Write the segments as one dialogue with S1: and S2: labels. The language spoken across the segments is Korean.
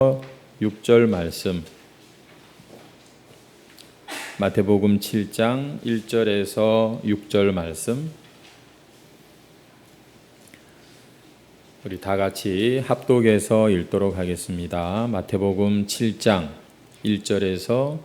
S1: 6절 말씀, 마태복음 7장 1절에서 6절 말씀, 우리 다 같이 합독해서 읽도록 하겠습니다. 마태복음 7장 1절에서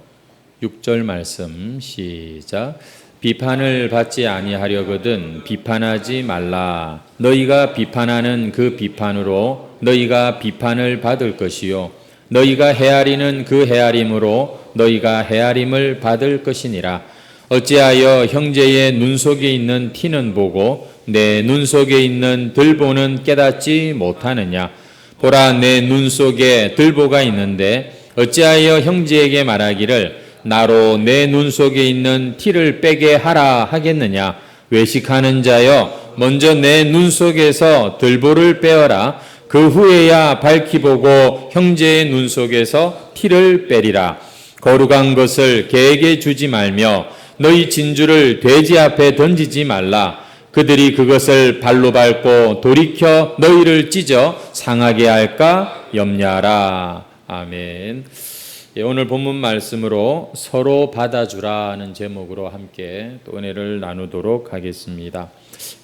S1: 6절 말씀 시작. 비판을 받지 아니하려거든 비판하지 말라. 너희가 비판하는 그 비판으로 너희가 비판을 받을 것이요 너희가 헤아리는 그 헤아림으로 너희가 헤아림을 받을 것이니라. 어찌하여 형제의 눈 속에 있는 티는 보고 내 눈 속에 있는 들보는 깨닫지 못하느냐. 보라, 내 눈 속에 들보가 있는데 어찌하여 형제에게 말하기를 나로 내 눈 속에 있는 티를 빼게 하라 하겠느냐. 외식하는 자여, 먼저 내 눈 속에서 들보를 빼어라. 그 후에야 밝히 보고 형제의 눈 속에서 티를 빼리라. 거룩한 것을 개에게 주지 말며 너희 진주를 돼지 앞에 던지지 말라. 그들이 그것을 발로 밟고 돌이켜 너희를 찢어 상하게 할까 염려하라. 아멘. 오늘 본문 말씀으로 서로 받아주라는 제목으로 함께 또 은혜를 나누도록 하겠습니다.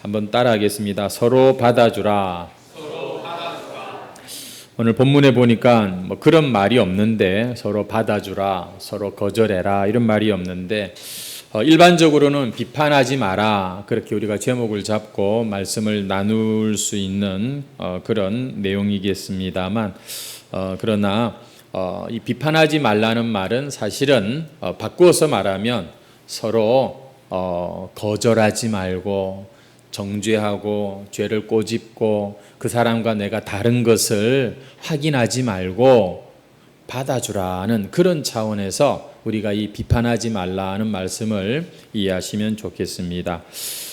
S1: 한번 따라하겠습니다. 서로 받아주라. 오늘 본문에 보니까 뭐 그런 말이 없는데 서로 받아주라, 서로 거절해라 이런 말이 없는데 일반적으로는 비판하지 마라 그렇게 우리가 제목을 잡고 말씀을 나눌 수 있는 그런 내용이겠습니다만 그러나 이 비판하지 말라는 말은 사실은 바꾸어서 말하면 서로 거절하지 말고 정죄하고 죄를 꼬집고 그 사람과 내가 다른 것을 확인하지 말고 받아주라는 그런 차원에서 우리가 이 비판하지 말라는 말씀을 이해하시면 좋겠습니다.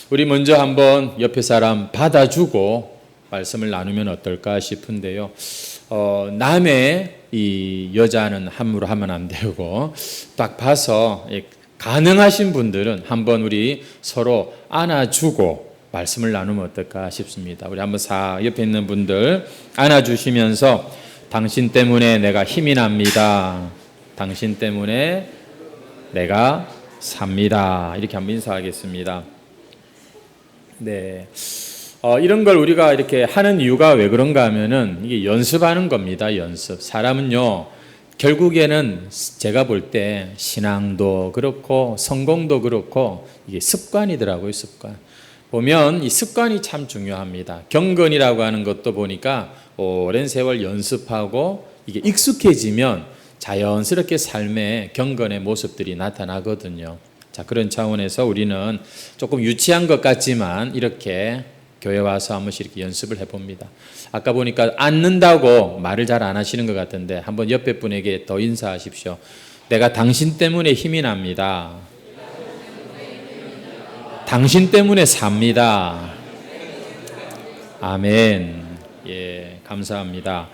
S1: 우리 먼저 한번 옆에 사람 받아주고 말씀을 나누면 어떨까 싶은데요. 남의 이 여자는 함부로 하면 안 되고 딱 봐서 가능하신 분들은 한번 우리 서로 안아주고 말씀을 나누면 어떨까 싶습니다. 우리 한번 옆에 있는 분들 안아주시면서 당신 때문에 내가 힘이 납니다. 당신 때문에 내가 삽니다. 이렇게 한번 인사하겠습니다. 네. 이런 걸 우리가 이렇게 하는 이유가 왜 그런가 하면은 이게 연습하는 겁니다. 연습. 사람은요, 결국에는 제가 볼 때 신앙도 그렇고 성공도 그렇고 이게 습관이더라고요, 습관. 보면 이 습관이 참 중요합니다. 경건이라고 하는 것도 보니까 오랜 세월 연습하고 이게 익숙해지면 자연스럽게 삶의 경건의 모습들이 나타나거든요. 자, 그런 차원에서 우리는 조금 유치한 것 같지만 이렇게 교회 와서 한 번씩 이렇게 연습을 해봅니다. 아까 보니까 앉는다고 말을 잘 안 하시는 것 같은데 한번 옆에 분에게 더 인사하십시오. 내가 당신 때문에 힘이 납니다. 당신 때문에 삽니다. 아멘. 예, 감사합니다.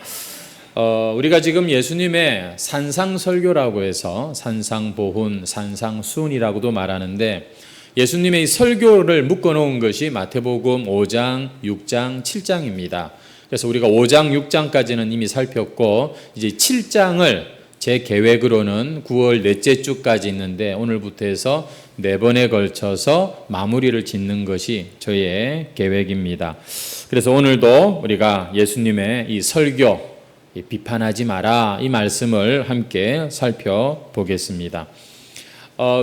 S1: 우리가 지금 예수님의 산상설교라고 해서 산상보훈, 산상수훈이라고도 말하는데 예수님의 이 설교를 묶어놓은 것이 마태복음 5장, 6장, 7장입니다. 그래서 우리가 5장, 6장까지는 이미 살폈고 이제 7장을 제 계획으로는 9월 넷째 주까지 있는데 오늘부터 해서 4번에 걸쳐서 마무리를 짓는 것이 저의 계획입니다. 그래서 오늘도 우리가 예수님의 이 설교, 비판하지 마라 이 말씀을 함께 살펴보겠습니다.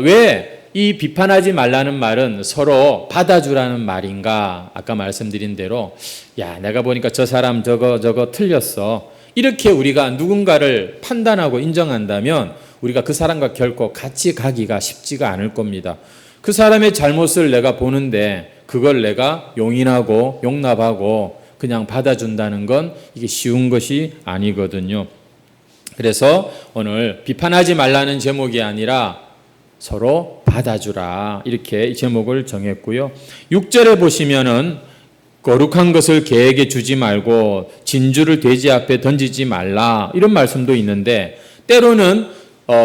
S1: 왜 이 비판하지 말라는 말은 서로 받아주라는 말인가? 아까 말씀드린 대로 야, 내가 보니까 저 사람 저거 틀렸어. 이렇게 우리가 누군가를 판단하고 인정한다면 우리가 그 사람과 결코 같이 가기가 쉽지가 않을 겁니다. 그 사람의 잘못을 내가 보는데 그걸 내가 용인하고 용납하고 그냥 받아준다는 건 이게 쉬운 것이 아니거든요. 그래서 오늘 비판하지 말라는 제목이 아니라 서로 받아주라 이렇게 제목을 정했고요. 6절에 보시면은 거룩한 것을 개에게 주지 말고 진주를 돼지 앞에 던지지 말라 이런 말씀도 있는데 때로는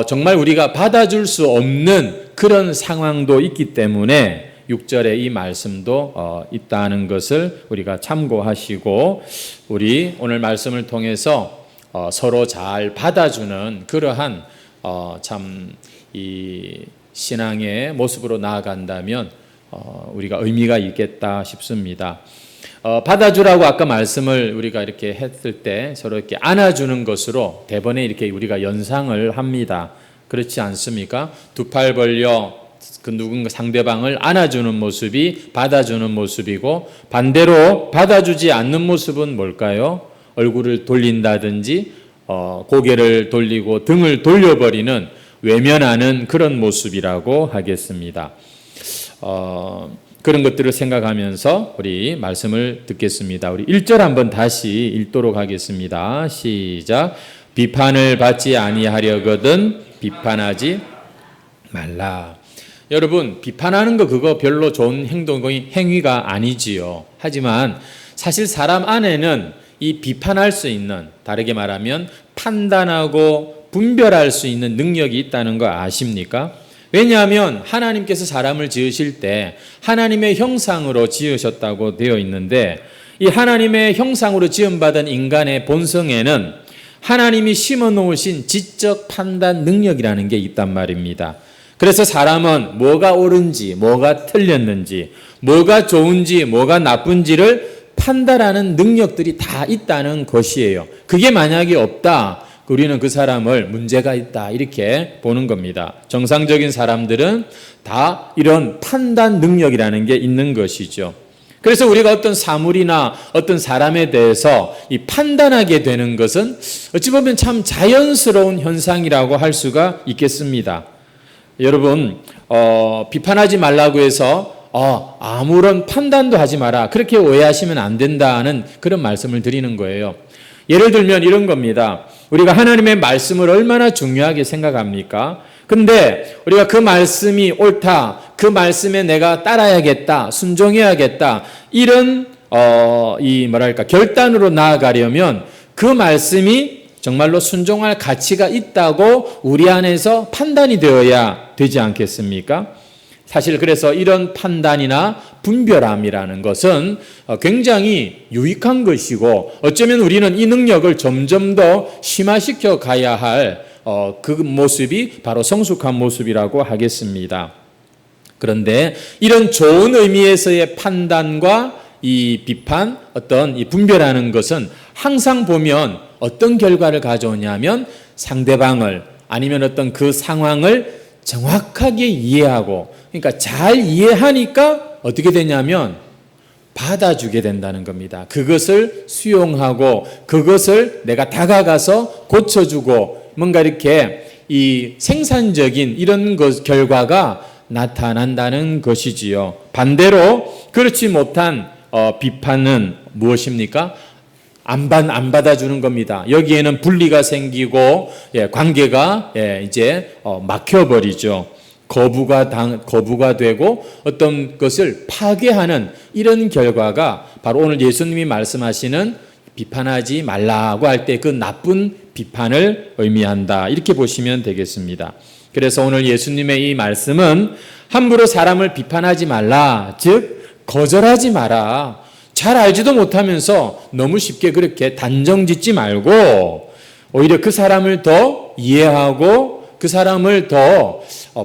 S1: 정말 우리가 받아줄 수 없는 그런 상황도 있기 때문에 6절에 이 말씀도 있다는 것을 우리가 참고하시고 우리 오늘 말씀을 통해서 서로 잘 받아주는 그러한 참 이 신앙의 모습으로 나아간다면 우리가 의미가 있겠다 싶습니다. 받아주라고 아까 말씀을 우리가 이렇게 했을 때 서로 이렇게 안아주는 것으로 대번에 이렇게 우리가 연상을 합니다. 그렇지 않습니까? 두 팔 벌려 그 누군가 상대방을 안아주는 모습이 받아주는 모습이고, 반대로 받아주지 않는 모습은 뭘까요? 얼굴을 돌린다든지 고개를 돌리고 등을 돌려버리는, 외면하는 그런 모습이라고 하겠습니다. 그런 것들을 생각하면서 우리 말씀을 듣겠습니다. 우리 1절 한번 다시 읽도록 하겠습니다. 시작. 비판을 받지 아니하려거든 비판하지 말라. 여러분, 비판하는 거 그거 별로 좋은 행위가 아니지요. 하지만 사실 사람 안에는 이 비판할 수 있는, 다르게 말하면 판단하고 분별할 수 있는 능력이 있다는 거 아십니까? 왜냐하면 하나님께서 사람을 지으실 때 하나님의 형상으로 지으셨다고 되어 있는데, 이 하나님의 형상으로 지음받은 인간의 본성에는 하나님이 심어 놓으신 지적 판단 능력이라는 게 있단 말입니다. 그래서 사람은 뭐가 옳은지, 뭐가 틀렸는지, 뭐가 좋은지, 뭐가 나쁜지를 판단하는 능력들이 다 있다는 것이에요. 그게 만약에 없다, 우리는 그 사람을 문제가 있다 이렇게 보는 겁니다. 정상적인 사람들은 다 이런 판단 능력이라는 게 있는 것이죠. 그래서 우리가 어떤 사물이나 어떤 사람에 대해서 이 판단하게 되는 것은 어찌 보면 참 자연스러운 현상이라고 할 수가 있겠습니다. 여러분, 비판하지 말라고 해서 아무런 판단도 하지 마라, 그렇게 오해하시면 안 된다는 그런 말씀을 드리는 거예요. 예를 들면 이런 겁니다. 우리가 하나님의 말씀을 얼마나 중요하게 생각합니까? 근데 우리가 그 말씀이 옳다, 그 말씀에 내가 따라야겠다, 순종해야겠다, 이런 결단으로 나아가려면 그 말씀이 정말로 순종할 가치가 있다고 우리 안에서 판단이 되어야 되지 않겠습니까? 사실 그래서 이런 판단이나 분별함이라는 것은 굉장히 유익한 것이고, 어쩌면 우리는 이 능력을 점점 더 심화시켜 가야 할 그 모습이 바로 성숙한 모습이라고 하겠습니다. 그런데 이런 좋은 의미에서의 판단과 이 비판, 어떤 이 분별하는 것은 항상 보면 어떤 결과를 가져오냐면 상대방을, 아니면 어떤 그 상황을 정확하게 이해하고, 그러니까 잘 이해하니까 어떻게 되냐면 받아주게 된다는 겁니다. 그것을 수용하고 그것을 내가 다가가서 고쳐주고, 뭔가 이렇게 이 생산적인 이런 결과가 나타난다는 것이지요. 반대로 그렇지 못한 비판은 무엇입니까? 안 받아주는 겁니다. 여기에는 분리가 생기고 관계가 이제 막혀버리죠. 거부가 되고 어떤 것을 파괴하는 이런 결과가 바로 오늘 예수님이 말씀하시는 비판하지 말라고 할 때 그 나쁜 비판을 의미한다, 이렇게 보시면 되겠습니다. 그래서 오늘 예수님의 이 말씀은 함부로 사람을 비판하지 말라, 즉 거절하지 마라. 잘 알지도 못하면서 너무 쉽게 그렇게 단정 짓지 말고 오히려 그 사람을 더 이해하고 그 사람을 더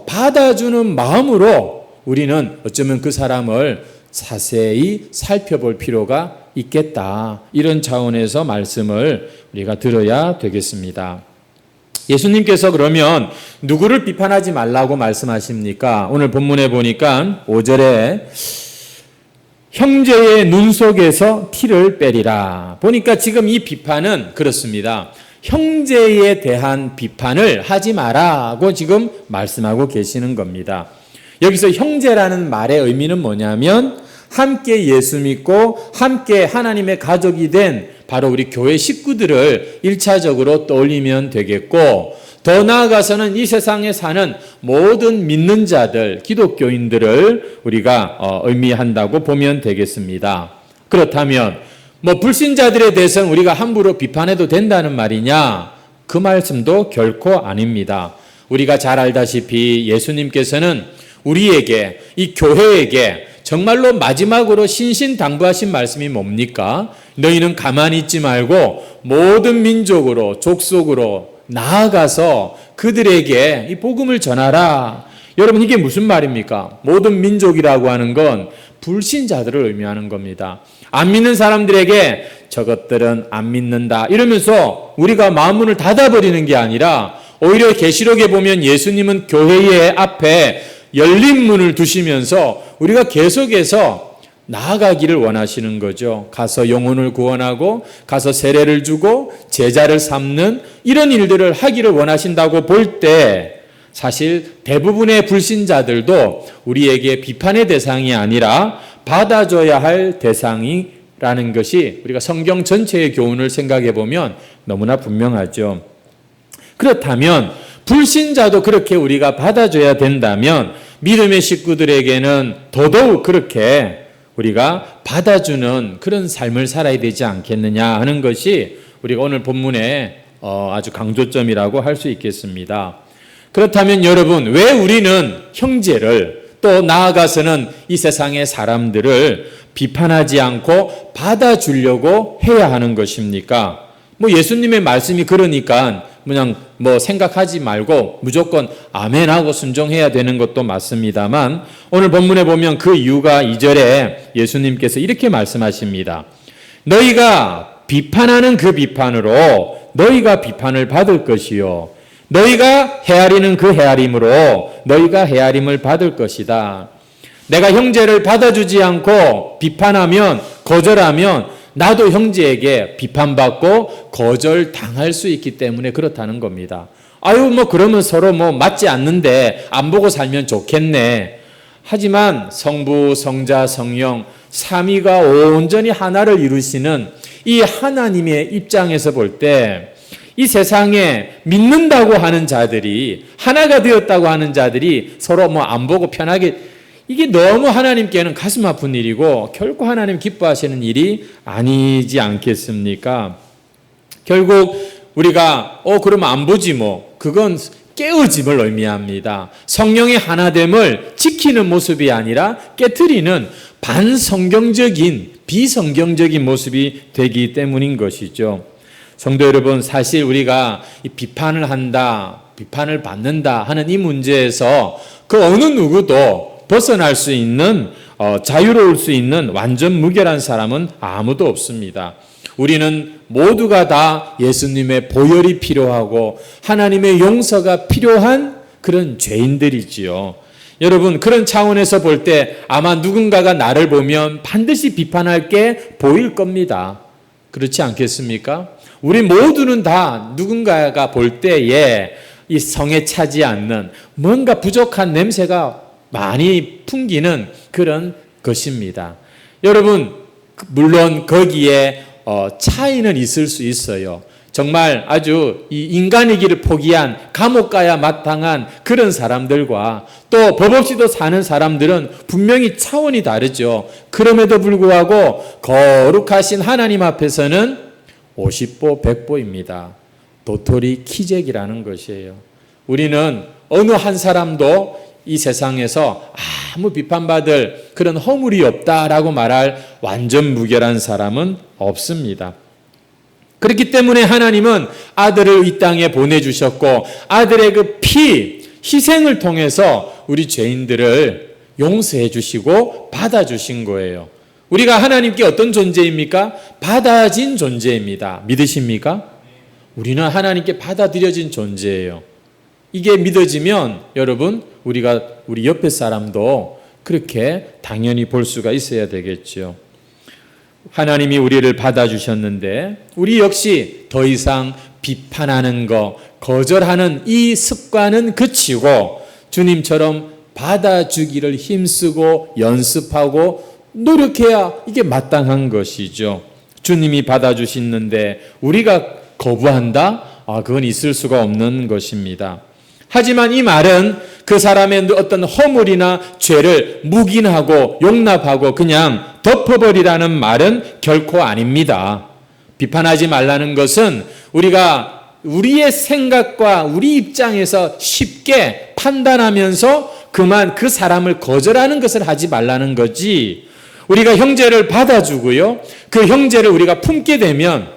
S1: 받아주는 마음으로 우리는 어쩌면 그 사람을 자세히 살펴볼 필요가 있겠다, 이런 차원에서 말씀을 우리가 들어야 되겠습니다. 예수님께서 그러면 누구를 비판하지 말라고 말씀하십니까? 오늘 본문에 보니까 5절에 형제의 눈 속에서 티를 빼리라. 보니까 지금 이 비판은 그렇습니다. 형제에 대한 비판을 하지 마라고 지금 말씀하고 계시는 겁니다. 여기서 형제라는 말의 의미는 뭐냐면 함께 예수 믿고 함께 하나님의 가족이 된 바로 우리 교회 식구들을 1차적으로 떠올리면 되겠고, 더 나아가서는 이 세상에 사는 모든 믿는 자들, 기독교인들을 우리가 의미한다고 보면 되겠습니다. 그렇다면 불신자들에 대해서는 우리가 함부로 비판해도 된다는 말이냐? 그 말씀도 결코 아닙니다. 우리가 잘 알다시피 예수님께서는 우리에게, 이 교회에게 정말로 마지막으로 신신당부하신 말씀이 뭡니까? 너희는 가만히 있지 말고 모든 민족으로 족속으로 나아가서 그들에게 이 복음을 전하라. 여러분 이게 무슨 말입니까? 모든 민족이라고 하는 건 불신자들을 의미하는 겁니다. 안 믿는 사람들에게 저것들은 안 믿는다 이러면서 우리가 마음문을 닫아버리는 게 아니라 오히려 계시록에 보면 예수님은 교회의 앞에 열린 문을 두시면서 우리가 계속해서 나아가기를 원하시는 거죠. 가서 영혼을 구원하고 가서 세례를 주고 제자를 삼는 이런 일들을 하기를 원하신다고 볼 때 사실 대부분의 불신자들도 우리에게 비판의 대상이 아니라 받아줘야 할 대상이라는 것이 우리가 성경 전체의 교훈을 생각해 보면 너무나 분명하죠. 그렇다면 불신자도 그렇게 우리가 받아줘야 된다면 믿음의 식구들에게는 더더욱 그렇게 우리가 받아주는 그런 삶을 살아야 되지 않겠느냐 하는 것이 우리가 오늘 본문의 아주 강조점이라고 할 수 있겠습니다. 그렇다면 여러분, 왜 우리는 형제를 또 나아가서는 이 세상의 사람들을 비판하지 않고 받아주려고 해야 하는 것입니까? 예수님의 말씀이 그러니까 그냥 생각하지 말고 무조건 아멘하고 순종해야 되는 것도 맞습니다만 오늘 본문에 보면 그 이유가 2절에 예수님께서 이렇게 말씀하십니다. 너희가 비판하는 그 비판으로 너희가 비판을 받을 것이요 너희가 헤아리는 그 헤아림으로 너희가 헤아림을 받을 것이다. 내가 형제를 받아주지 않고 비판하면 거절하면 나도 형제에게 비판받고 거절당할 수 있기 때문에 그렇다는 겁니다. 그러면 서로 맞지 않는데 안 보고 살면 좋겠네. 하지만 성부, 성자, 성령 삼위가 온전히 하나를 이루시는 이 하나님의 입장에서 볼 때 이 세상에 믿는다고 하는 자들이 하나가 되었다고 하는 자들이 서로 안 보고 편하게 이게 너무 하나님께는 가슴 아픈 일이고 결코 하나님 기뻐하시는 일이 아니지 않겠습니까? 결국 우리가 그러면 안 보지 그건 깨어짐을 의미합니다. 성령의 하나됨을 지키는 모습이 아니라 깨트리는 반성경적인 비성경적인 모습이 되기 때문인 것이죠. 성도 여러분, 사실 우리가 비판을 한다, 비판을 받는다 하는 이 문제에서 그 어느 누구도 벗어날 수 있는 자유로울 수 있는 완전 무결한 사람은 아무도 없습니다. 우리는 모두가 다 예수님의 보혈이 필요하고 하나님의 용서가 필요한 그런 죄인들이지요. 여러분, 그런 차원에서 볼 때 아마 누군가가 나를 보면 반드시 비판할 게 보일 겁니다. 그렇지 않겠습니까? 우리 모두는 다 누군가가 볼 때에 이 성에 차지 않는 뭔가 부족한 냄새가 많이 풍기는 그런 것입니다. 여러분, 물론 거기에 차이는 있을 수 있어요. 정말 아주 이 인간이기를 포기한 감옥 가야 마땅한 그런 사람들과 또 법 없이도 사는 사람들은 분명히 차원이 다르죠. 그럼에도 불구하고 거룩하신 하나님 앞에서는 50보 100보입니다. 도토리 키재기라는 것이에요. 우리는 어느 한 사람도 이 세상에서 아무 비판받을 그런 허물이 없다라고 말할 완전 무결한 사람은 없습니다. 그렇기 때문에 하나님은 아들을 이 땅에 보내주셨고 아들의 그 피, 희생을 통해서 우리 죄인들을 용서해 주시고 받아주신 거예요. 우리가 하나님께 어떤 존재입니까? 받아진 존재입니다. 믿으십니까? 우리는 하나님께 받아들여진 존재예요. 이게 믿어지면 여러분 우리가 우리 옆에 사람도 그렇게 당연히 볼 수가 있어야 되겠죠. 하나님이 우리를 받아주셨는데 우리 역시 더 이상 비판하는 거, 거절하는 이 습관은 그치고 주님처럼 받아주기를 힘쓰고 연습하고 노력해야 이게 마땅한 것이죠. 주님이 받아주시는데 우리가 거부한다? 그건 있을 수가 없는 것입니다. 하지만 이 말은 그 사람의 어떤 허물이나 죄를 묵인하고 용납하고 그냥 덮어버리라는 말은 결코 아닙니다. 비판하지 말라는 것은 우리가 우리의 생각과 우리 입장에서 쉽게 판단하면서 그만 그 사람을 거절하는 것을 하지 말라는 거지 우리가 형제를 받아주고요. 그 형제를 우리가 품게 되면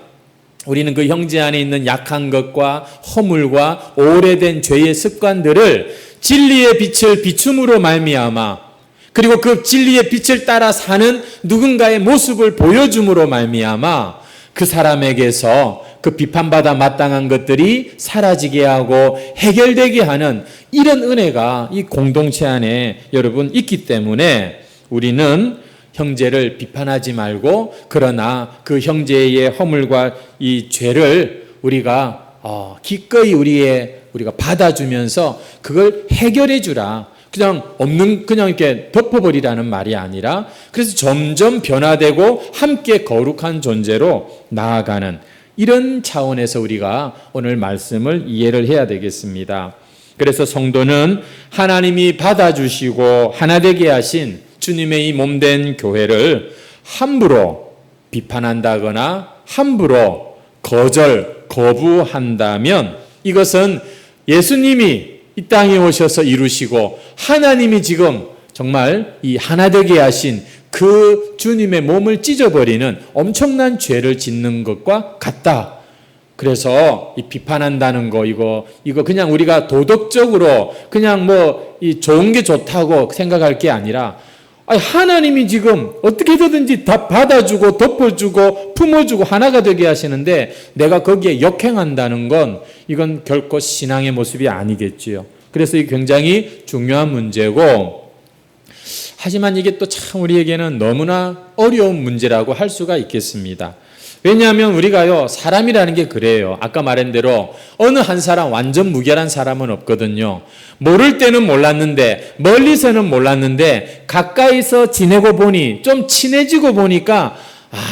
S1: 우리는 그 형제 안에 있는 약한 것과 허물과 오래된 죄의 습관들을 진리의 빛을 비춤으로 말미암아, 그리고 그 진리의 빛을 따라 사는 누군가의 모습을 보여줌으로 말미암아 그 사람에게서 그 비판받아 마땅한 것들이 사라지게 하고 해결되게 하는 이런 은혜가 이 공동체 안에 여러분 있기 때문에 우리는 형제를 비판하지 말고, 그러나 그 형제의 허물과 이 죄를 우리가 기꺼이 우리가 받아주면서 그걸 해결해 주라. 그냥 이렇게 덮어버리라는 말이 아니라, 그래서 점점 변화되고 함께 거룩한 존재로 나아가는 이런 차원에서 우리가 오늘 말씀을 이해를 해야 되겠습니다. 그래서 성도는 하나님이 받아주시고 하나 되게 하신 주님의 이 몸된 교회를 함부로 비판한다거나 함부로 거부한다면 이것은 예수님이 이 땅에 오셔서 이루시고 하나님이 지금 정말 이 하나 되게 하신 그 주님의 몸을 찢어버리는 엄청난 죄를 짓는 것과 같다. 그래서 이 비판한다는 거 이거 그냥 우리가 도덕적으로 그냥 이 좋은 게 좋다고 생각할 게 아니라, 하나님이 지금 어떻게든지 다 받아주고 덮어주고 품어주고 하나가 되게 하시는데 내가 거기에 역행한다는 건 이건 결코 신앙의 모습이 아니겠지요. 그래서 이게 굉장히 중요한 문제고, 하지만 이게 또 참 우리에게는 너무나 어려운 문제라고 할 수가 있겠습니다. 왜냐하면 우리가요, 사람이라는 게 그래요. 아까 말한 대로 어느 한 사람, 완전 무결한 사람은 없거든요. 모를 때는 몰랐는데, 멀리서는 몰랐는데 가까이서 지내고 보니, 좀 친해지고 보니까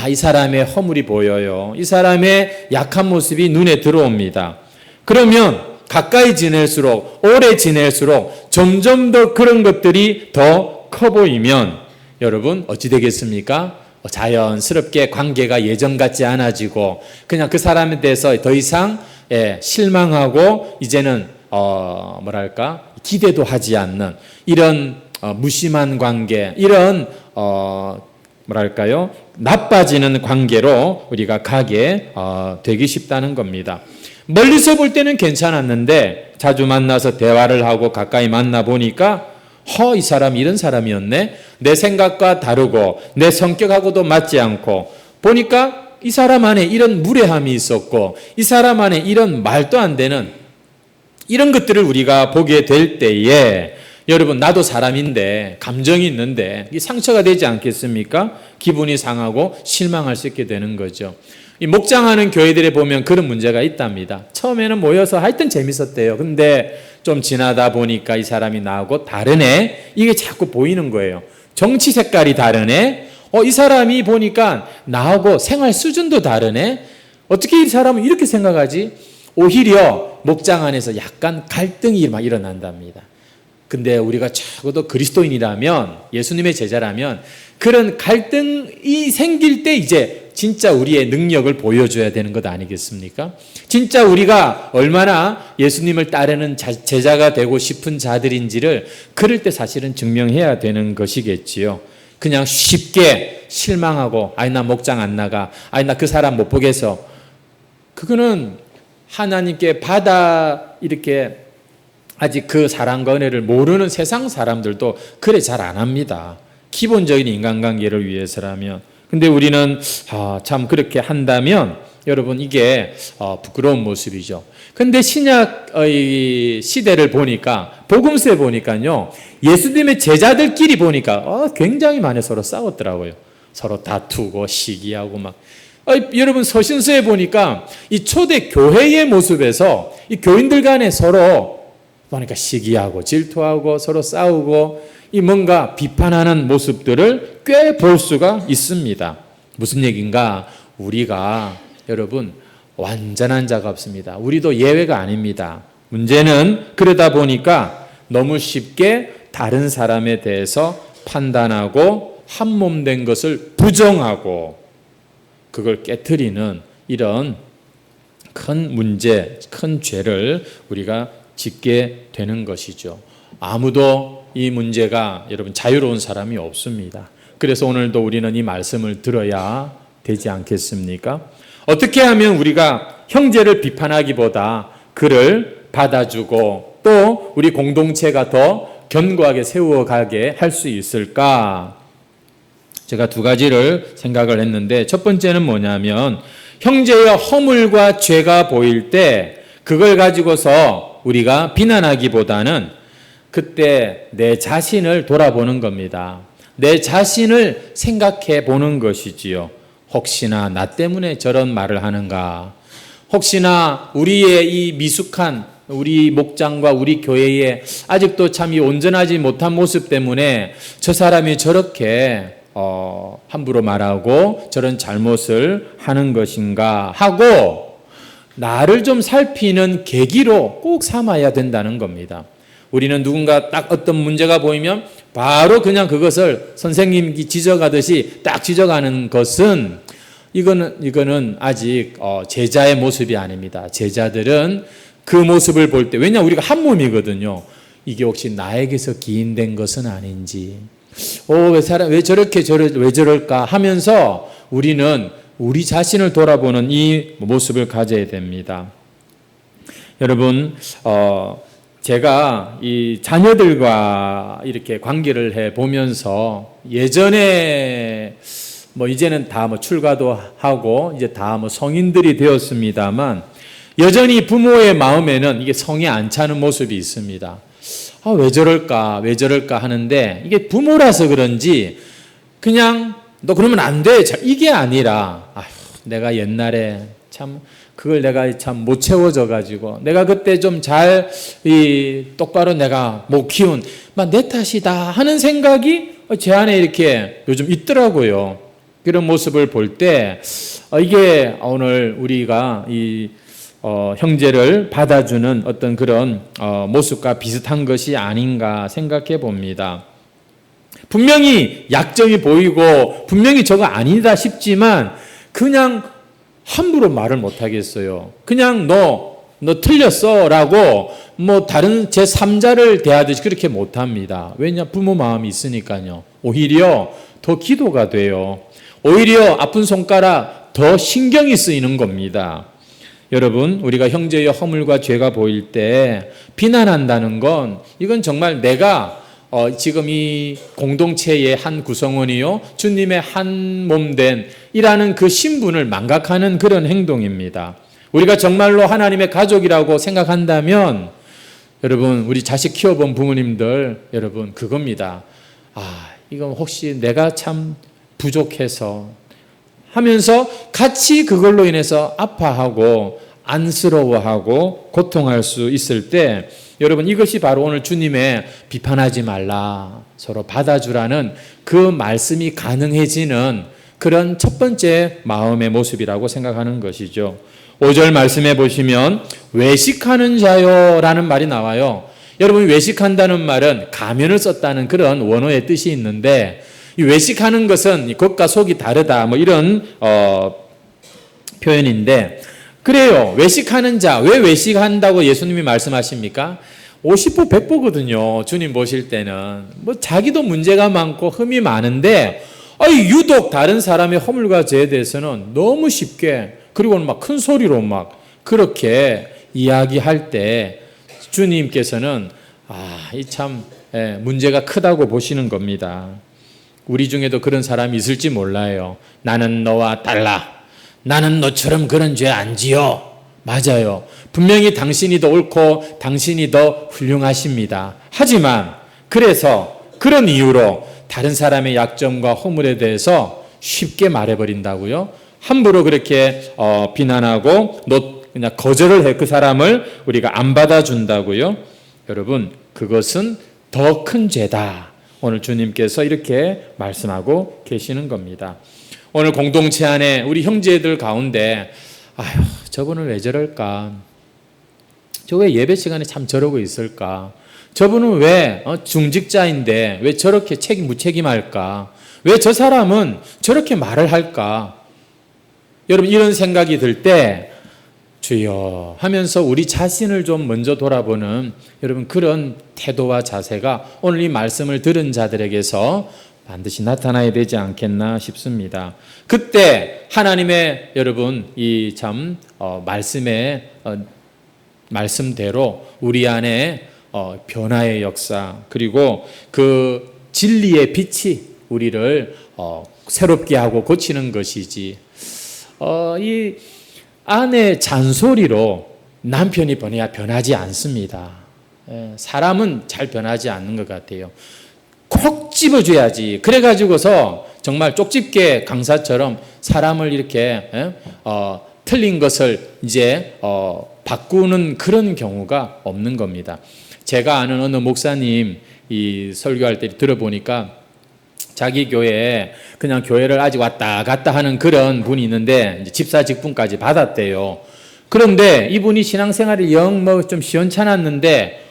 S1: 이 사람의 허물이 보여요. 이 사람의 약한 모습이 눈에 들어옵니다. 그러면 가까이 지낼수록, 오래 지낼수록 점점 더 그런 것들이 더 커 보이면 여러분 어찌 되겠습니까? 자연스럽게 관계가 예전 같지 않아지고 그냥 그 사람에 대해서 더 이상 실망하고 이제는 기대도 하지 않는 이런 무심한 관계, 이런 나빠지는 관계로 우리가 가게 되기 쉽다는 겁니다. 멀리서 볼 때는 괜찮았는데 자주 만나서 대화를 하고 가까이 만나 보니까 이 사람 이런 사람이었네. 내 생각과 다르고 내 성격하고도 맞지 않고, 보니까 이 사람 안에 이런 무례함이 있었고 이 사람 안에 이런 말도 안 되는 이런 것들을 우리가 보게 될 때에 여러분, 나도 사람인데 감정이 있는데 상처가 되지 않겠습니까? 기분이 상하고 실망할 수 있게 되는 거죠. 이 목장하는 교회들에 보면 그런 문제가 있답니다. 처음에는 모여서 하여튼 재밌었대요. 근데 좀 지나다 보니까 이 사람이 나하고 다르네, 이게 자꾸 보이는 거예요. 정치 색깔이 다르네, 이 사람이 보니까 나하고 생활 수준도 다르네, 어떻게 이 사람은 이렇게 생각하지? 오히려 목장 안에서 약간 갈등이 막 일어난답니다. 근데 우리가 적어도 그리스도인이라면, 예수님의 제자라면 그런 갈등이 생길 때 이제 진짜 우리의 능력을 보여줘야 되는 것 아니겠습니까? 진짜 우리가 얼마나 예수님을 따르는 제자가 되고 싶은 자들인지를 그럴 때 사실은 증명해야 되는 것이겠지요. 그냥 쉽게 실망하고 나 목장 안 나가, 나 그 사람 못 보겠어, 그거는 하나님께 이렇게 아직 그 사랑과 은혜를 모르는 세상 사람들도 그래 잘 안 합니다. 기본적인 인간관계를 위해서라면. 근데 우리는 참 그렇게 한다면 여러분 이게 부끄러운 모습이죠. 근데 신약 시대를 보니까, 복음서에 보니까요, 예수님의 제자들끼리 보니까 굉장히 많이 서로 싸웠더라고요. 서로 다투고 시기하고 막. 여러분 서신서에 보니까 이 초대 교회의 모습에서 이 교인들 간에 서로 보니까 시기하고 질투하고 서로 싸우고 이 뭔가 비판하는 모습들을 꽤 볼 수가 있습니다. 무슨 얘기인가? 우리가 여러분 완전한 자가 없습니다. 우리도 예외가 아닙니다. 문제는 그러다 보니까 너무 쉽게 다른 사람에 대해서 판단하고 한 몸 된 것을 부정하고 그걸 깨트리는 이런 큰 문제, 큰 죄를 우리가 짓게 되는 것이죠. 아무도 이 문제가 여러분 자유로운 사람이 없습니다. 그래서 오늘도 우리는 이 말씀을 들어야 되지 않겠습니까? 어떻게 하면 우리가 형제를 비판하기보다 그를 받아주고 또 우리 공동체가 더 견고하게 세워가게 할 수 있을까? 제가 두 가지를 생각을 했는데 첫 번째는 뭐냐면 형제의 허물과 죄가 보일 때 그걸 가지고서 우리가 비난하기보다는 그때 내 자신을 돌아보는 겁니다. 내 자신을 생각해 보는 것이지요. 혹시나 나 때문에 저런 말을 하는가? 혹시나 우리의 이 미숙한 우리 목장과 우리 교회에 아직도 참 이 온전하지 못한 모습 때문에 저 사람이 저렇게 함부로 말하고 저런 잘못을 하는 것인가 하고 나를 좀 살피는 계기로 꼭 삼아야 된다는 겁니다. 우리는 누군가 딱 어떤 문제가 보이면 바로 그냥 그것을 선생님이 지적하듯이 딱 지적하는 것은 이거는 아직 제자의 모습이 아닙니다. 제자들은 그 모습을 볼 때 왜냐 우리가 한 몸이거든요. 이게 혹시 나에게서 기인된 것은 아닌지 왜 저럴까 하면서 우리는 우리 자신을 돌아보는 이 모습을 가져야 됩니다. 여러분 제가 이 자녀들과 이렇게 관계를 해 보면서 예전에 이제는 다 출가도 하고 이제 다 성인들이 되었습니다만 여전히 부모의 마음에는 이게 성에 안 차는 모습이 있습니다. 왜 저럴까 하는데 이게 부모라서 그런지 그냥 너 그러면 안 돼. 이게 아니라 내가 옛날에 참 그걸 내가 참 못 채워져 가지고 내가 그때 좀 잘 똑바로 내가 못 키운 내 탓이다 하는 생각이 제 안에 이렇게 요즘 있더라고요. 그런 모습을 볼 때 이게 오늘 우리가 이 형제를 받아주는 어떤 그런 모습과 비슷한 것이 아닌가 생각해 봅니다. 분명히 약점이 보이고 분명히 저거 아니다 싶지만 그냥 함부로 말을 못 하겠어요. 그냥 너 틀렸어 라고 다른 제3자를 대하듯이 그렇게 못 합니다. 왜냐? 부모 마음이 있으니까요. 오히려 더 기도가 돼요. 오히려 아픈 손가락 더 신경이 쓰이는 겁니다. 여러분, 우리가 형제의 허물과 죄가 보일 때 비난한다는 건 이건 정말 내가 지금 이 공동체의 한 구성원이요 주님의 한 몸된 이라는 그 신분을 망각하는 그런 행동입니다. 우리가 정말로 하나님의 가족이라고 생각한다면 여러분 우리 자식 키워본 부모님들 여러분 그겁니다. 이건 혹시 내가 참 부족해서 하면서 같이 그걸로 인해서 아파하고 안쓰러워하고 고통할 수 있을 때 여러분 이것이 바로 오늘 주님의 비판하지 말라 서로 받아주라는 그 말씀이 가능해지는 그런 첫 번째 마음의 모습이라고 생각하는 것이죠. 5절 말씀해 보시면 외식하는 자요 라는 말이 나와요. 여러분 외식한다는 말은 가면을 썼다는 그런 원어의 뜻이 있는데 이 외식하는 것은 겉과 속이 다르다 이런 표현인데 그래요. 외식하는 자 왜 외식한다고 예수님이 말씀하십니까? 50보 100보거든요. 주님 보실 때는 자기도 문제가 많고 흠이 많은데 유독 다른 사람의 허물과 죄에 대해서는 너무 쉽게 그리고는 큰 소리로 그렇게 이야기할 때 주님께서는 이 참 문제가 크다고 보시는 겁니다. 우리 중에도 그런 사람이 있을지 몰라요. 나는 너와 달라. 나는 너처럼 그런 죄 안 지어. 맞아요. 분명히 당신이 더 옳고 당신이 더 훌륭하십니다. 하지만 그래서 그런 이유로 다른 사람의 약점과 허물에 대해서 쉽게 말해버린다고요. 함부로 그렇게 비난하고 그냥 거절을 해 그 사람을 우리가 안 받아준다고요. 여러분 그것은 더 큰 죄다. 오늘 주님께서 이렇게 말씀하고 계시는 겁니다. 오늘 공동체 안에 우리 형제들 가운데 저분은 왜 저럴까? 저 왜 예배 시간에 참 저러고 있을까? 저분은 왜 중직자인데 왜 저렇게 무책임할까? 왜 저 사람은 저렇게 말을 할까? 여러분 이런 생각이 들 때 주여 하면서 우리 자신을 좀 먼저 돌아보는 여러분 그런 태도와 자세가 오늘 이 말씀을 들은 자들에게서 반드시 나타나야 되지 않겠나 싶습니다. 그때 하나님의 여러분 이 참 말씀의 말씀대로 우리 안에 변화의 역사 그리고 그 진리의 빛이 우리를 새롭게 하고 고치는 것이지 이 아내의 잔소리로 남편이 변하지 않습니다. 사람은 잘 변하지 않는 것 같아요. 콕 집어줘야지. 그래가지고서 정말 쪽집게 강사처럼 사람을 이렇게 틀린 것을 이제 바꾸는 그런 경우가 없는 겁니다. 제가 아는 어느 목사님 이 설교할 때 들어보니까 자기 교회에 그냥 교회를 아직 왔다 갔다 하는 그런 분이 있는데 이제 집사 직분까지 받았대요. 그런데 이분이 신앙생활이 영 뭐 좀 시원찮았는데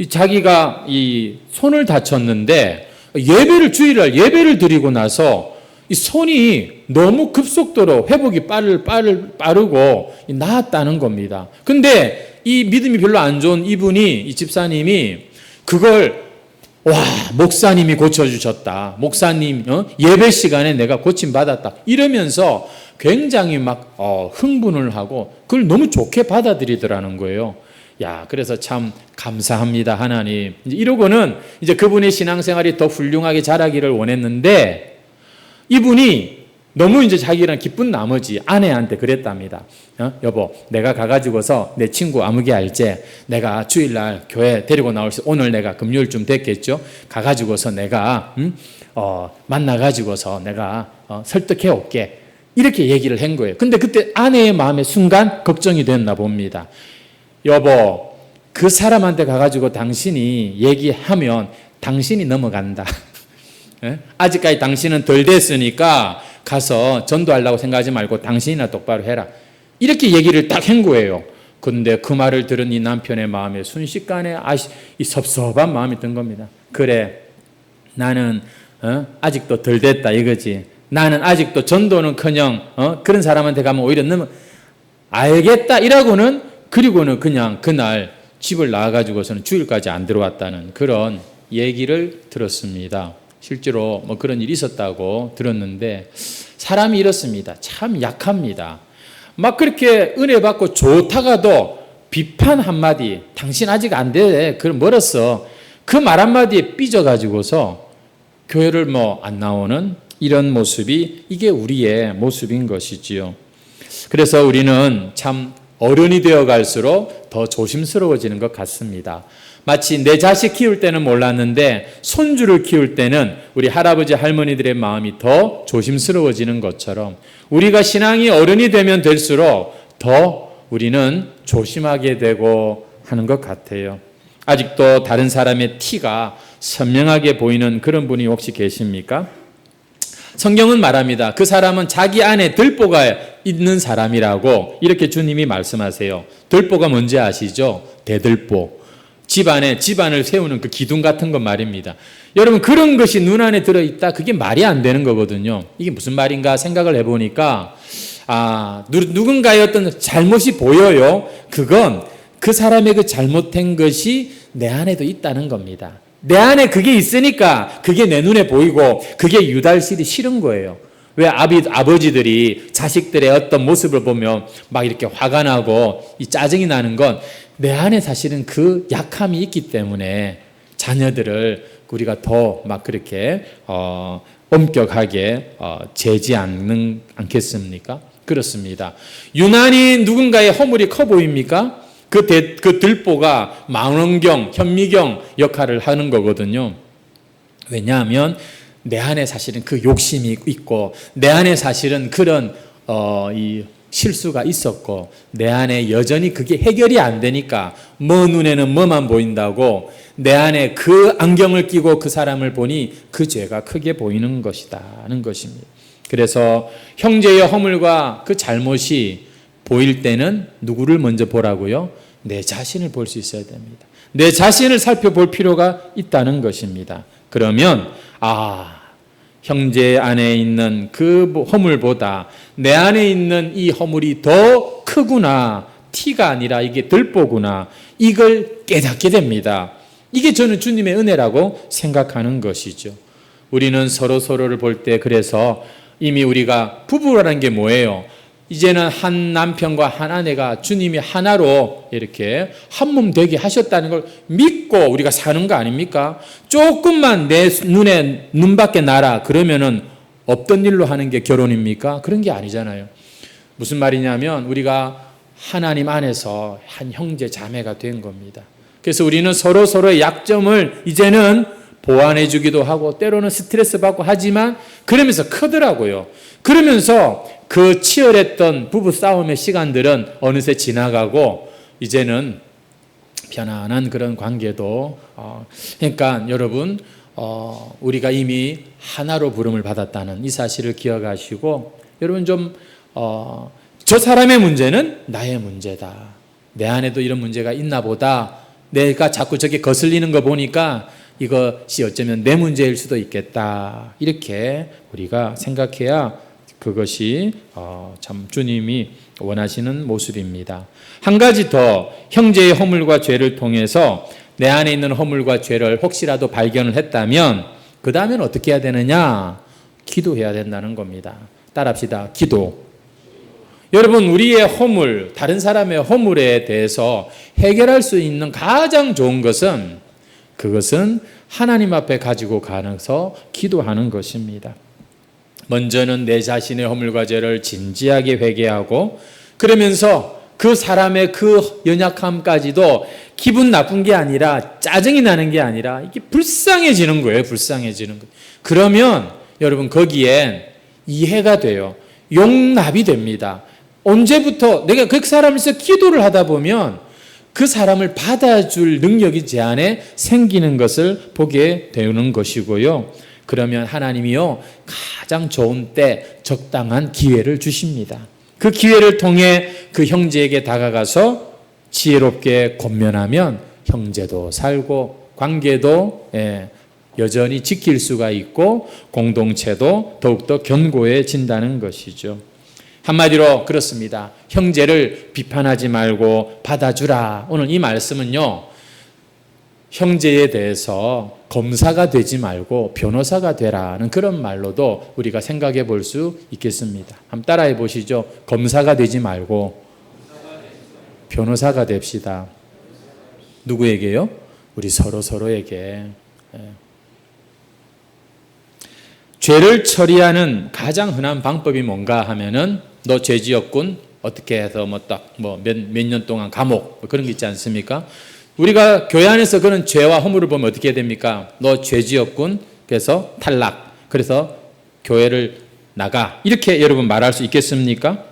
S1: 자기가 이 손을 다쳤는데 주일날 예배를 드리고 나서 이 손이 너무 급속도로 회복이 빠르고 나았다는 겁니다. 근데 이 믿음이 별로 안 좋은 이분이 이 집사님이 그걸 목사님이 고쳐주셨다. 목사님 예배 시간에 내가 고침받았다. 이러면서 굉장히 막 흥분을 하고 그걸 너무 좋게 받아들이더라는 거예요. 그래서 참 감사합니다, 하나님. 이러고는 이제 그분의 신앙생활이 더 훌륭하게 자라기를 원했는데 이분이 너무 이제 자기랑 기쁜 나머지 아내한테 그랬답니다. 여보, 내가 가가지고서 내 친구 아무개 알제 내가 주일날 교회 데리고 나올 수 오늘 내가 금요일쯤 됐겠죠. 가가지고서 내가 만나가지고서 내가 설득해 올게. 이렇게 얘기를 한 거예요. 근데 그때 아내의 마음에 순간 걱정이 됐나 봅니다. 여보, 그 사람한테 가가지고 당신이 얘기하면 당신이 넘어간다. 아직까지 당신은 덜 됐으니까 가서 전도하려고 생각하지 말고 당신이나 똑바로 해라. 이렇게 얘기를 딱 한 거예요. 근데 그 말을 들은 이 남편의 마음에 순식간에 이 섭섭한 마음이 든 겁니다. 그래, 나는 아직도 덜 됐다 이거지. 나는 아직도 전도는커녕 그런 사람한테 가면 오히려 너무 알겠다 이라고는 그리고는 그냥 그날 집을 나와가지고서는 주일까지 안 들어왔다는 그런 얘기를 들었습니다. 실제로 뭐 그런 일이 있었다고 들었는데 사람이 이렇습니다. 참 약합니다. 막 그렇게 은혜 받고 좋다가도 비판 한마디, 당신 아직 안 돼, 그럼 멀었어. 그 말 한마디에 삐져가지고서 교회를 뭐 안 나오는 이런 모습이 이게 우리의 모습인 것이지요. 그래서 우리는 참 어른이 되어 갈수록 더 조심스러워지는 것 같습니다. 마치 내 자식 키울 때는 몰랐는데 손주를 키울 때는 우리 할아버지 할머니들의 마음이 더 조심스러워지는 것처럼 우리가 신앙이 어른이 되면 될수록 더 우리는 조심하게 되고 하는 것 같아요. 아직도 다른 사람의 티가 선명하게 보이는 그런 분이 혹시 계십니까? 성경은 말합니다. 그 사람은 자기 안에 들보가 있는 사람이라고 이렇게 주님이 말씀하세요. 들보가 뭔지 아시죠? 대들보. 집안을 세우는 그 기둥 같은 것 말입니다. 여러분, 그런 것이 눈 안에 들어있다? 그게 말이 안 되는 거거든요. 이게 무슨 말인가 생각을 해보니까 누군가의 어떤 잘못이 보여요. 그건 그 사람의 그 잘못된 것이 내 안에도 있다는 겁니다. 내 안에 그게 있으니까 그게 내 눈에 보이고 그게 유달실이 싫은 거예요. 왜 아버지들이 자식들의 어떤 모습을 보면 막 이렇게 화가 나고 이 짜증이 나는 건 내 안에 사실은 그 약함이 있기 때문에 자녀들을 우리가 더 막 그렇게 엄격하게 재지 않겠습니까? 그렇습니다. 유난히 누군가의 허물이 커 보입니까? 그 들보가 망원경, 현미경 역할을 하는 거거든요. 왜냐하면 내 안에 사실은 그 욕심이 있고 내 안에 사실은 그런 이 실수가 있었고 내 안에 여전히 그게 해결이 안 되니까 뭐 눈에는 뭐만 보인다고 내 안에 그 안경을 끼고 그 사람을 보니 그 죄가 크게 보이는 것이다는 것입니다. 그래서 형제의 허물과 그 잘못이 보일 때는 누구를 먼저 보라고요? 내 자신을 볼 수 있어야 됩니다. 내 자신을 살펴볼 필요가 있다는 것입니다. 그러면 형제 안에 있는 그 허물보다 내 안에 있는 이 허물이 더 크구나, 티가 아니라 이게 들보구나, 이걸 깨닫게 됩니다. 이게 저는 주님의 은혜라고 생각하는 것이죠. 우리는 서로를 볼 때 그래서 이미 우리가 부부라는 게 뭐예요? 이제는 한 남편과 한 아내가 주님이 하나로 이렇게 한 몸 되게 하셨다는 걸 믿고 우리가 사는 거 아닙니까? 조금만 내 눈에 눈밖에 나라 그러면은 없던 일로 하는 게 결혼입니까? 그런 게 아니잖아요. 무슨 말이냐면 우리가 하나님 안에서 한 형제 자매가 된 겁니다. 그래서 우리는 서로의 약점을 이제는 보완해 주기도 하고 때로는 스트레스 받고 하지만 그러면서 크더라고요. 그러면서 그 치열했던 부부 싸움의 시간들은 어느새 지나가고 이제는 편안한 그런 관계도 그러니까 여러분 우리가 이미 하나로 부름을 받았다는 이 사실을 기억하시고 여러분 좀 저 사람의 문제는 나의 문제다. 내 안에도 이런 문제가 있나 보다. 내가 자꾸 저게 거슬리는 거 보니까 이것이 어쩌면 내 문제일 수도 있겠다. 이렇게 우리가 생각해야 그것이 참 주님이 원하시는 모습입니다. 한 가지 더 형제의 허물과 죄를 통해서 내 안에 있는 허물과 죄를 혹시라도 발견을 했다면 그 다음엔 어떻게 해야 되느냐? 기도해야 된다는 겁니다. 따라합시다. 기도. 여러분 우리의 허물, 다른 사람의 허물에 대해서 해결할 수 있는 가장 좋은 것은 그것은 하나님 앞에 가지고 가서 기도하는 것입니다. 먼저는 내 자신의 허물과 죄를 진지하게 회개하고 그러면서 그 사람의 그 연약함까지도 기분 나쁜 게 아니라 짜증이 나는 게 아니라 이게 불쌍해지는 거예요. 불쌍해지는 거예요. 그러면 여러분 거기엔 이해가 돼요. 용납이 됩니다. 언제부터 내가 그 사람에서 기도를 하다 보면 그 사람을 받아줄 능력이 제 안에 생기는 것을 보게 되는 것이고요. 그러면 하나님이요 가장 좋은 때 적당한 기회를 주십니다. 그 기회를 통해 그 형제에게 다가가서 지혜롭게 권면하면 형제도 살고 관계도 여전히 지킬 수가 있고 공동체도 더욱더 견고해진다는 것이죠. 한마디로 그렇습니다. 형제를 비판하지 말고 받아주라. 오늘 이 말씀은요. 형제에 대해서 검사가 되지 말고 변호사가 되라는 그런 말로도 우리가 생각해 볼 수 있겠습니다. 한번 따라해 보시죠. 검사가 되지 말고 변호사가 됩시다. 누구에게요? 우리 서로에게. 죄를 처리하는 가장 흔한 방법이 뭔가 하면은 너 죄 지었군 어떻게 해서 몇 년 동안 감옥 그런 게 있지 않습니까? 우리가 교회 안에서 그런 죄와 허물을 보면 어떻게 해야 됩니까? 너 죄 지었군 그래서 탈락 그래서 교회를 나가 이렇게 여러분 말할 수 있겠습니까?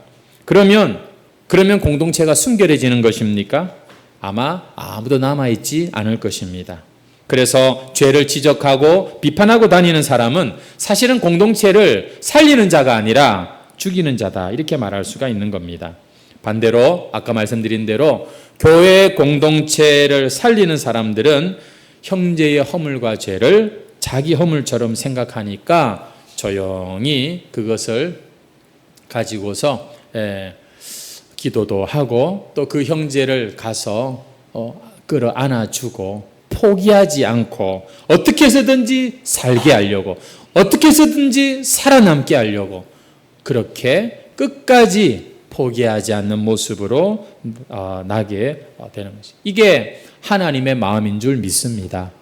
S1: 그러면 공동체가 순결해지는 것입니까? 아마 아무도 남아있지 않을 것입니다. 그래서 죄를 지적하고 비판하고 다니는 사람은 사실은 공동체를 살리는 자가 아니라 죽이는 자다 이렇게 말할 수가 있는 겁니다. 반대로 아까 말씀드린 대로 교회 공동체를 살리는 사람들은 형제의 허물과 죄를 자기 허물처럼 생각하니까 조용히 그것을 가지고서 기도도 하고 또 그 형제를 가서 끌어안아주고 포기하지 않고 어떻게 해서든지 살게 하려고 어떻게 해서든지 살아남게 하려고 그렇게 끝까지 포기하지 않는 모습으로 나게 되는 것이 이게 하나님의 마음인 줄 믿습니다.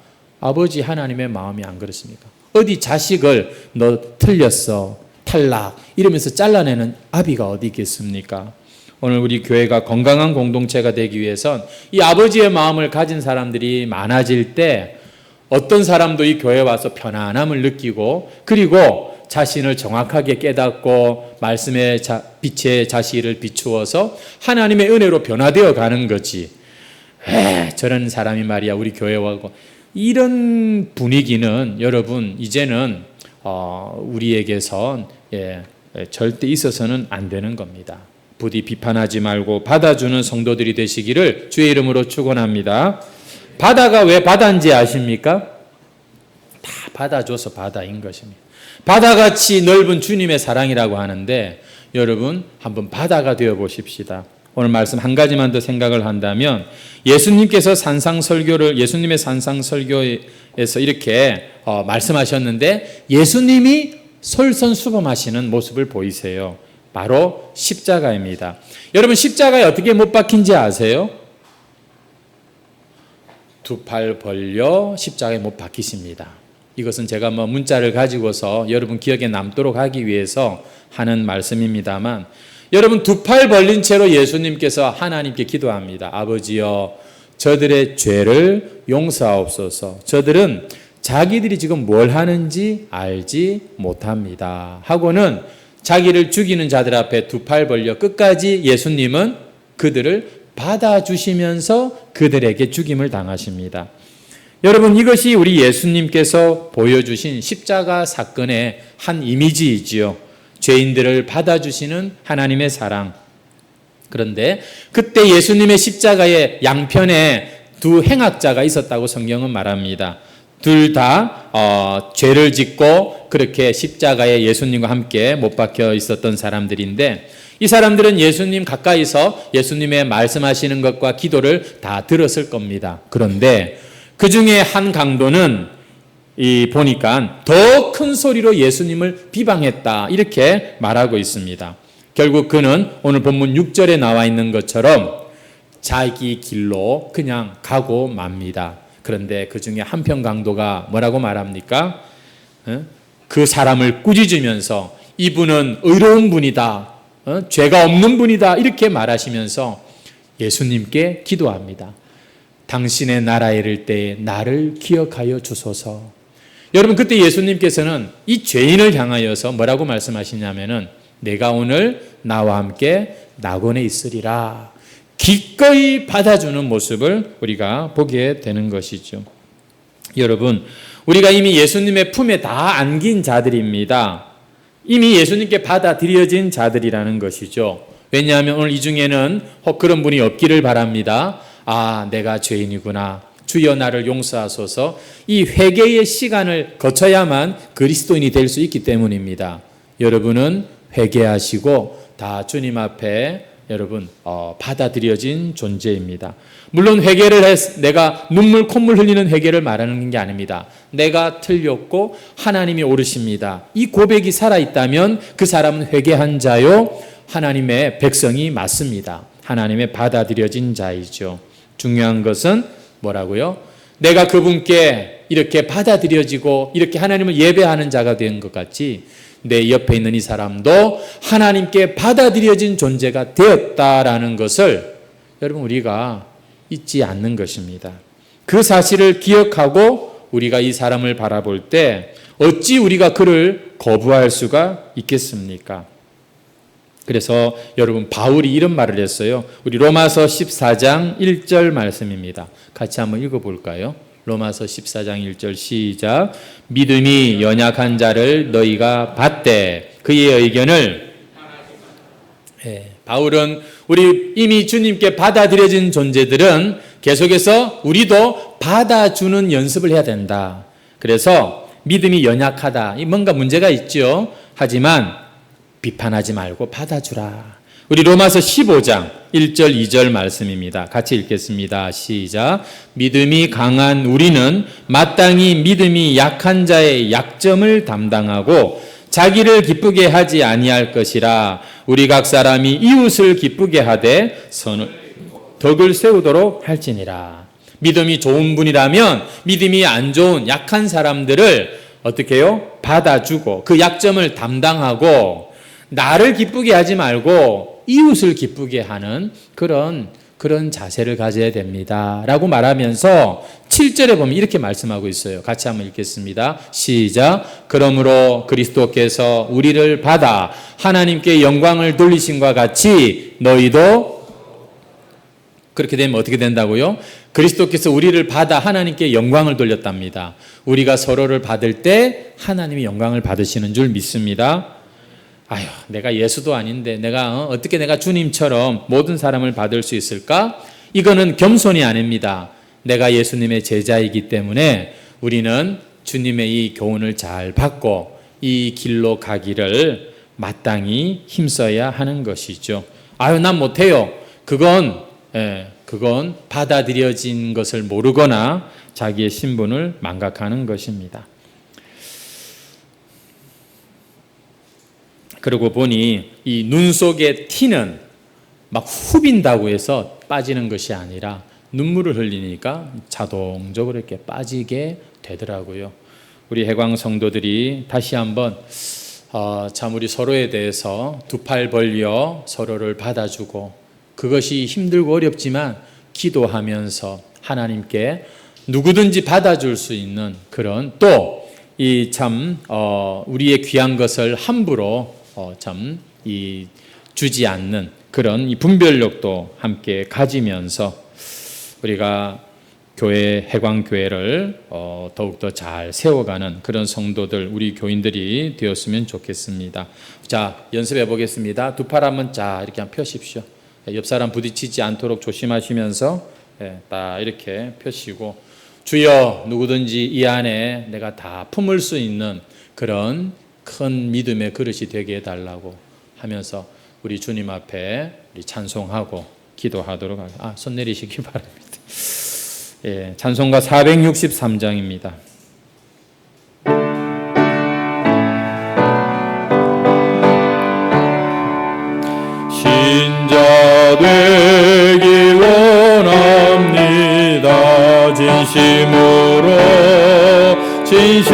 S1: 아버지 하나님의 마음이 안 그렇습니까? 어디 자식을 너 틀렸어 탈락 이러면서 잘라내는 아비가 어디 있겠습니까? 오늘 우리 교회가 건강한 공동체가 되기 위해선 이 아버지의 마음을 가진 사람들이 많아질 때 어떤 사람도 이 교회에 와서 편안함을 느끼고 그리고 자신을 정확하게 깨닫고 말씀의 빛의 자식을 비추어서 하나님의 은혜로 변화되어 가는 거지. 저런 사람이 말이야 우리 교회에 와고 이런 분위기는 여러분 이제는 우리에게선 절대 있어서는 안 되는 겁니다. 부디 비판하지 말고 받아주는 성도들이 되시기를 주의 이름으로 축원합니다. 바다가 왜 바다인지 아십니까? 다 받아줘서 바다인 것입니다. 바다같이 넓은 주님의 사랑이라고 하는데 여러분 한번 바다가 되어 보십시다. 오늘 말씀 한 가지만 더 생각을 한다면 예수님께서 예수님의 산상설교에서 이렇게 말씀하셨는데 예수님이 솔선수범하시는 모습을 보이세요. 바로 십자가입니다. 여러분 십자가에 어떻게 못 박힌지 아세요? 두 팔 벌려 십자가에 못 박히십니다. 이것은 제가 문자를 가지고서 여러분 기억에 남도록 하기 위해서 하는 말씀입니다만 여러분 두 팔 벌린 채로 예수님께서 하나님께 기도합니다. 아버지여 저들의 죄를 용서하옵소서. 저들은 자기들이 지금 뭘 하는지 알지 못합니다. 하고는 자기를 죽이는 자들 앞에 두 팔 벌려 끝까지 예수님은 그들을 받아주시면서 그들에게 죽임을 당하십니다. 여러분 이것이 우리 예수님께서 보여주신 십자가 사건의 한 이미지이지요. 죄인들을 받아주시는 하나님의 사랑. 그런데 그때 예수님의 십자가의 양편에 두 행악자가 있었다고 성경은 말합니다. 둘 다 죄를 짓고 그렇게 십자가에 예수님과 함께 못 박혀 있었던 사람들인데 이 사람들은 예수님 가까이서 예수님의 말씀하시는 것과 기도를 다 들었을 겁니다. 그런데 그 중에 한 강도는 보니까 더 큰 소리로 예수님을 비방했다 이렇게 말하고 있습니다. 결국 그는 오늘 본문 6절에 나와 있는 것처럼 자기 길로 그냥 가고 맙니다. 그런데 그 중에 한편 강도가 뭐라고 말합니까? 그 사람을 꾸짖으면서 이분은 의로운 분이다. 죄가 없는 분이다. 이렇게 말하시면서 예수님께 기도합니다. 당신의 나라에 이를 때에 나를 기억하여 주소서. 여러분 그때 예수님께서는 이 죄인을 향하여서 뭐라고 말씀하시냐면은 내가 오늘 나와 함께 낙원에 있으리라. 기꺼이 받아주는 모습을 우리가 보게 되는 것이죠. 여러분 우리가 이미 예수님의 품에 다 안긴 자들입니다. 이미 예수님께 받아들여진 자들이라는 것이죠. 왜냐하면 오늘 이 중에는 혹 그런 분이 없기를 바랍니다. 아 내가 죄인이구나. 주여 나를 용서하소서. 이 회개의 시간을 거쳐야만 그리스도인이 될 수 있기 때문입니다. 여러분은 회개하시고 다 주님 앞에 여러분 받아들여진 존재입니다. 물론 회개를 내가 눈물 콧물 흘리는 회개를 말하는 게 아닙니다. 내가 틀렸고 하나님이 옳으십니다. 이 고백이 살아있다면 그 사람은 회개한 자요 하나님의 백성이 맞습니다. 하나님의 받아들여진 자이죠. 중요한 것은 뭐라고요? 내가 그분께 이렇게 받아들여지고 이렇게 하나님을 예배하는 자가 된 것 같이 내 옆에 있는 이 사람도 하나님께 받아들여진 존재가 되었다라는 것을 여러분 우리가 잊지 않는 것입니다. 그 사실을 기억하고 우리가 이 사람을 바라볼 때 어찌 우리가 그를 거부할 수가 있겠습니까? 그래서 여러분 바울이 이런 말을 했어요. 우리 로마서 14장 1절 말씀입니다. 같이 한번 읽어볼까요? 로마서 14장 1절 시작. 믿음이 연약한 자를 너희가 받되 그의 의견을 바울은 우리 이미 주님께 받아들여진 존재들은 계속해서 우리도 받아주는 연습을 해야 된다. 그래서 믿음이 연약하다. 뭔가 문제가 있죠. 하지만 비판하지 말고 받아주라. 우리 로마서 15장 1절 2절 말씀입니다. 같이 읽겠습니다. 시작. 믿음이 강한 우리는 마땅히 믿음이 약한 자의 약점을 담당하고 자기를 기쁘게 하지 아니할 것이라. 우리 각 사람이 이웃을 기쁘게 하되 덕을 세우도록 할지니라. 믿음이 좋은 분이라면 믿음이 안 좋은 약한 사람들을 어떻게 해요? 받아주고 그 약점을 담당하고 나를 기쁘게 하지 말고 이웃을 기쁘게 하는 그런 자세를 가져야 됩니다. 라고 말하면서 7절에 보면 이렇게 말씀하고 있어요. 같이 한번 읽겠습니다. 시작. 그러므로 그리스도께서 우리를 받아 하나님께 영광을 돌리신과 같이 너희도 그렇게 되면 어떻게 된다고요? 그리스도께서 우리를 받아 하나님께 영광을 돌렸답니다. 우리가 서로를 받을 때 하나님이 영광을 받으시는 줄 믿습니다. 아유, 내가 예수도 아닌데 어떻게 내가 주님처럼 모든 사람을 받을 수 있을까? 이거는 겸손이 아닙니다. 내가 예수님의 제자이기 때문에 우리는 주님의 이 교훈을 잘 받고 이 길로 가기를 마땅히 힘써야 하는 것이죠. 아유, 난 못해요. 그건 받아들여진 것을 모르거나 자기의 신분을 망각하는 것입니다. 그러고 보니 이 눈 속의 티는 막 후빈다고 해서 빠지는 것이 아니라 눈물을 흘리니까 자동적으로 이렇게 빠지게 되더라고요. 우리 해광 성도들이 다시 한번 참 우리 서로에 대해서 두 팔 벌려 서로를 받아주고, 그것이 힘들고 어렵지만 기도하면서 하나님께 누구든지 받아줄 수 있는 그런, 또 이 참 우리의 귀한 것을 함부로 주지 않는 그런 이 분별력도 함께 가지면서 우리가 교회, 해광교회를 더욱더 잘 세워가는 그런 성도들, 우리 교인들이 되었으면 좋겠습니다. 자, 연습해 보겠습니다. 두 팔 한번 이렇게 한번 펴십시오. 옆 사람 부딪히지 않도록 조심하시면서 딱 이렇게 펴시고, 주여 누구든지 이 안에 내가 다 품을 수 있는 그런 큰 믿음의 그릇이 되게 해달라고 하면서 우리 주님 앞에 우리 찬송하고 기도하도록 하겠습니다. 손 내리시기 바랍니다. 찬송가 463장입니다. 신자 되기 원합니다. 진심으로 신자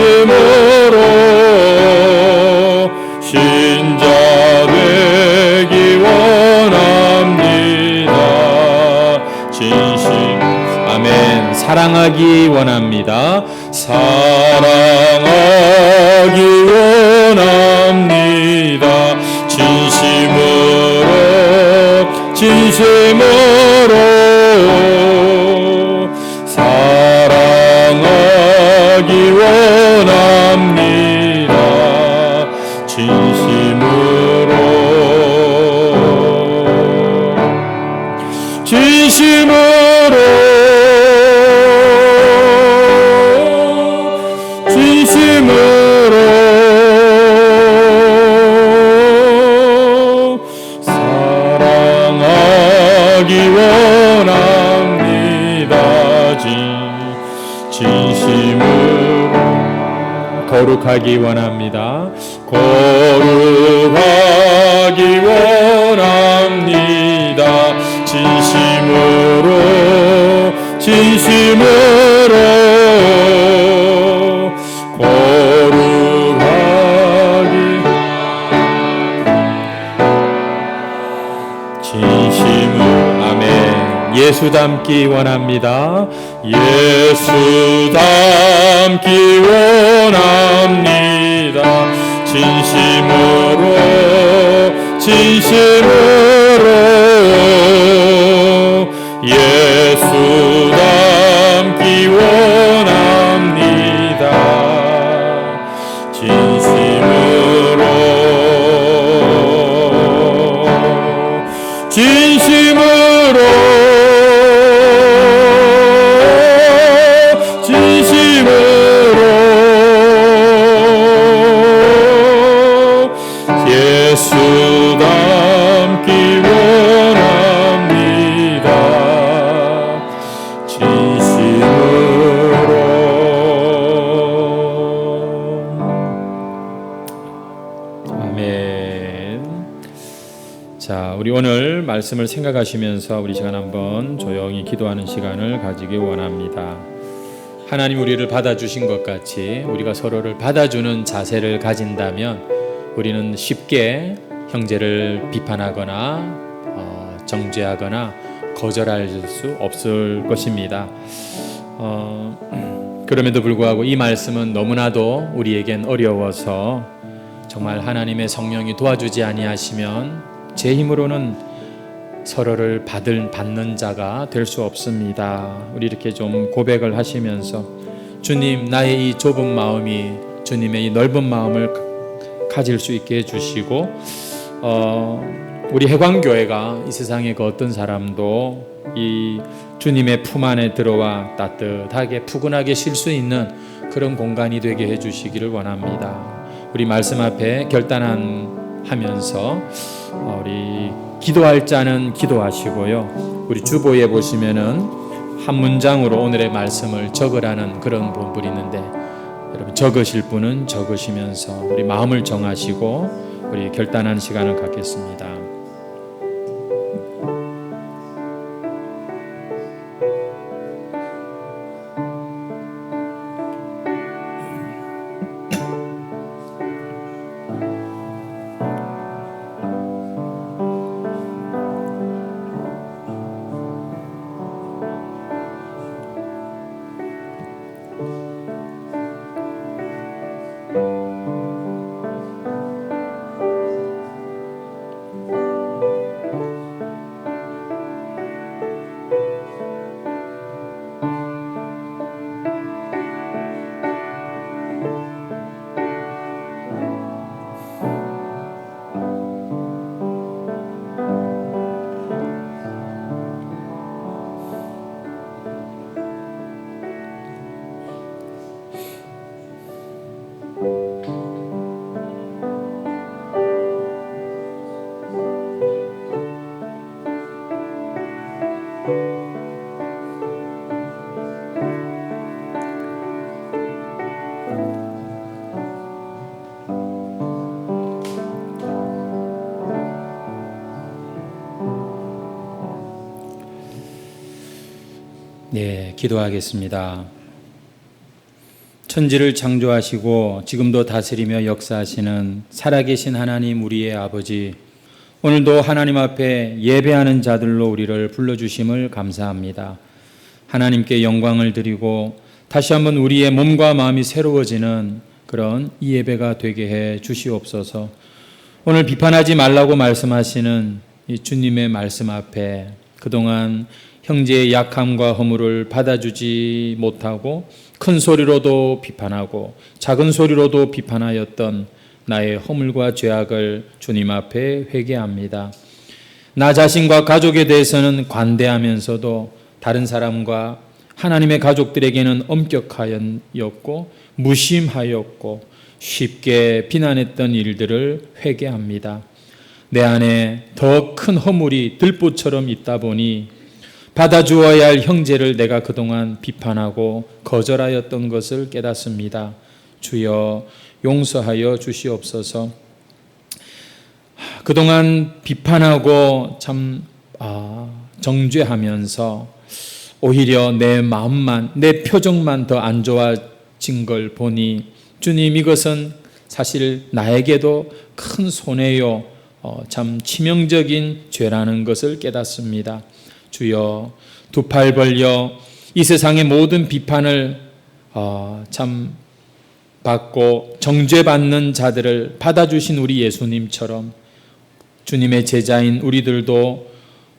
S1: 되기 원합니다. 진심, 아멘. 사랑하기 원합니다. 사랑하기 원합니다. 진심으로 사랑하기 원합니다. 진심으로 사랑하기 원합니다. 진심으로 거룩하기 원합니다. 거룩하기 원합니다. 진심으로 거룩하기, 진심으로, 아멘. 예수 닮기 원합니다. 예수 닮기 원합니다. 진심으로 예수 닮기 원합니다. 진심으로 예수 닮기 원합니다. 진심으로. 아멘. 자, 우리 오늘 말씀을 생각하시면서 우리 시간 한번 조용히 기도하는 시간을 가지기 원합니다. 하나님 우리를 받아주신 것 같이 우리가 서로를 받아주는 자세를 가진다면 우리는 쉽게 형제를 비판하거나 정죄하거나 거절할 수 없을 것입니다. 그럼에도 불구하고 이 말씀은 너무나도 우리에겐 어려워서 정말 하나님의 성령이 도와주지 아니하시면 제 힘으로는 서로를 받는 자가 될 수 없습니다. 우리 이렇게 좀 고백을 하시면서, 주님, 나의 이 좁은 마음이 주님의 이 넓은 마음을 가질 수 있게 해주시고, 우리 해광교회가 이 세상의 그 어떤 사람도 이 주님의 품 안에 들어와 따뜻하게 푸근하게 쉴 수 있는 그런 공간이 되게 해주시기를 원합니다. 우리 말씀 앞에 결단하면서 우리 기도할 자는 기도하시고요. 우리 주보에 보시면은 한 문장으로 오늘의 말씀을 적으라는 그런 본분이 있는데, 여러분 적으실 분은 적으시면서 우리 마음을 정하시고 우리 결단하는 시간을 갖겠습니다. 네, 기도하겠습니다. 천지를 창조하시고 지금도 다스리며 역사하시는 살아계신 하나님 우리의 아버지, 오늘도 하나님 앞에 예배하는 자들로 우리를 불러주심을 감사합니다. 하나님께 영광을 드리고 다시 한번 우리의 몸과 마음이 새로워지는 그런 이 예배가 되게 해 주시옵소서. 오늘 비판하지 말라고 말씀하시는 이 주님의 말씀 앞에 그동안 형제의 약함과 허물을 받아주지 못하고 큰 소리로도 비판하고 작은 소리로도 비판하였던 나의 허물과 죄악을 주님 앞에 회개합니다. 나 자신과 가족에 대해서는 관대하면서도 다른 사람과 하나님의 가족들에게는 엄격하였고 무심하였고 쉽게 비난했던 일들을 회개합니다. 내 안에 더 큰 허물이 들보처럼 있다 보니 받아주어야 할 형제를 내가 그동안 비판하고 거절하였던 것을 깨닫습니다. 주여 용서하여 주시옵소서. 그동안 비판하고 참 정죄하면서 오히려 내 마음만, 내 표정만 더 안 좋아진 걸 보니 주님, 이것은 사실 나에게도 큰 손해요, 참 치명적인 죄라는 것을 깨닫습니다. 주여, 두 팔 벌려 이 세상의 모든 비판을 참 받고 정죄받는 자들을 받아주신 우리 예수님처럼 주님의 제자인 우리들도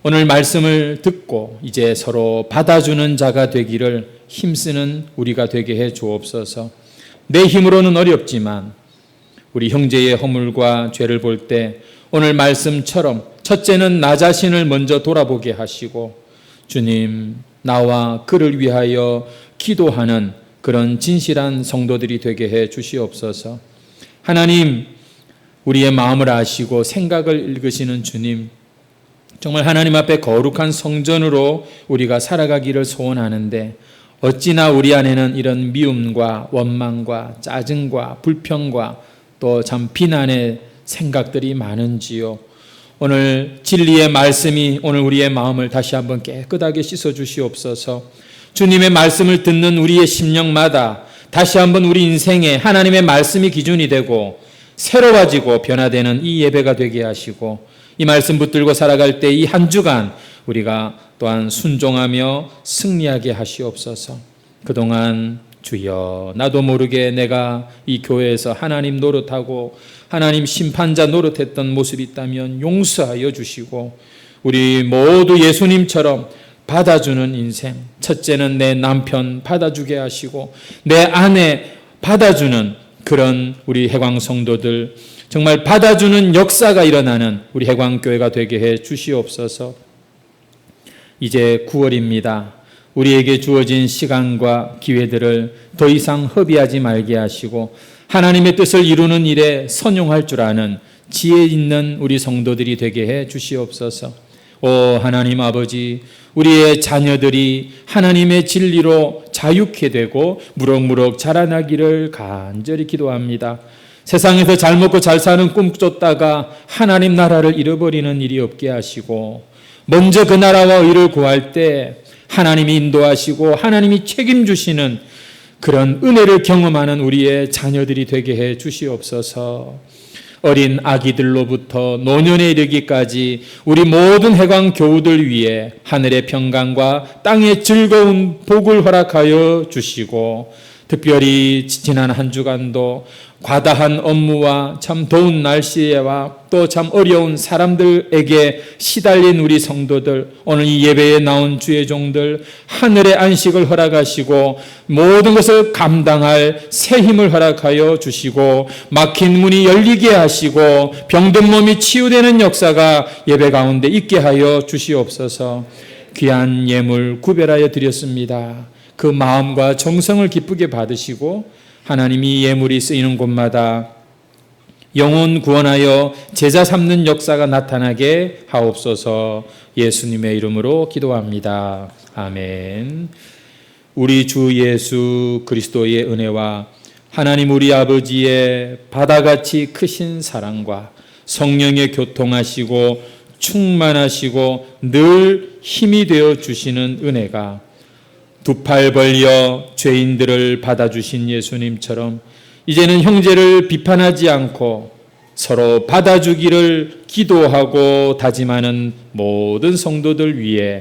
S1: 오늘 말씀을 듣고 이제 서로 받아주는 자가 되기를 힘쓰는 우리가 되게 해 주옵소서. 내 힘으로는 어렵지만 우리 형제의 허물과 죄를 볼 때 오늘 말씀처럼 첫째는 나 자신을 먼저 돌아보게 하시고 주님, 나와 그를 위하여 기도하는 그런 진실한 성도들이 되게 해 주시옵소서. 하나님, 우리의 마음을 아시고 생각을 읽으시는 주님, 정말 하나님 앞에 거룩한 성전으로 우리가 살아가기를 소원하는데 어찌나 우리 안에는 이런 미움과 원망과 짜증과 불평과 또 참 비난의 생각들이 많은지요. 오늘 진리의 말씀이 오늘 우리의 마음을 다시 한번 깨끗하게 씻어 주시옵소서. 주님의 말씀을 듣는 우리의 심령마다 다시 한번 우리 인생에 하나님의 말씀이 기준이 되고 새로워지고 변화되는 이 예배가 되게 하시고 이 말씀 붙들고 살아갈 때 이 한 주간 우리가 또한 순종하며 승리하게 하시옵소서. 그동안 주여, 나도 모르게 내가 이 교회에서 하나님 노릇하고 하나님 심판자 노릇했던 모습이 있다면 용서하여 주시고 우리 모두 예수님처럼 받아주는 인생, 첫째는 내 남편 받아주게 하시고 내 아내 받아주는 그런 우리 해광 성도들, 정말 받아주는 역사가 일어나는 우리 해광교회가 되게 해 주시옵소서. 이제 9월입니다. 우리에게 주어진 시간과 기회들을 더 이상 허비하지 말게 하시고 하나님의 뜻을 이루는 일에 선용할 줄 아는 지혜 있는 우리 성도들이 되게 해 주시옵소서. 오 하나님 아버지, 우리의 자녀들이 하나님의 진리로 자유케 되고 무럭무럭 자라나기를 간절히 기도합니다. 세상에서 잘 먹고 잘 사는 꿈 쫓다가 하나님 나라를 잃어버리는 일이 없게 하시고, 먼저 그 나라와 의를 구할 때 하나님이 인도하시고 하나님이 책임주시는 그런 은혜를 경험하는 우리의 자녀들이 되게 해 주시옵소서. 어린 아기들로부터 노년에 이르기까지 우리 모든 해관 교우들 위해 하늘의 평강과 땅의 즐거운 복을 허락하여 주시고, 특별히 지난 한 주간도 과다한 업무와 참 더운 날씨와 또 참 어려운 사람들에게 시달린 우리 성도들, 오늘 이 예배에 나온 주의 종들 하늘의 안식을 허락하시고 모든 것을 감당할 새 힘을 허락하여 주시고, 막힌 문이 열리게 하시고 병든 몸이 치유되는 역사가 예배 가운데 있게 하여 주시옵소서. 귀한 예물 구별하여 드렸습니다. 그 마음과 정성을 기쁘게 받으시고 하나님이 예물이 쓰이는 곳마다 영혼 구원하여 제자 삼는 역사가 나타나게 하옵소서. 예수님의 이름으로 기도합니다. 아멘. 우리 주 예수 그리스도의 은혜와 하나님 우리 아버지의 바다같이 크신 사랑과 성령의 교통하시고 충만하시고 늘 힘이 되어 주시는 은혜가 두 팔 벌려 죄인들을 받아주신 예수님처럼 이제는 형제를 비판하지 않고 서로 받아주기를 기도하고 다짐하는 모든 성도들 위해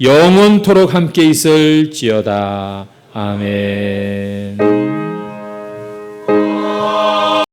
S1: 영원토록 함께 있을지어다. 아멘.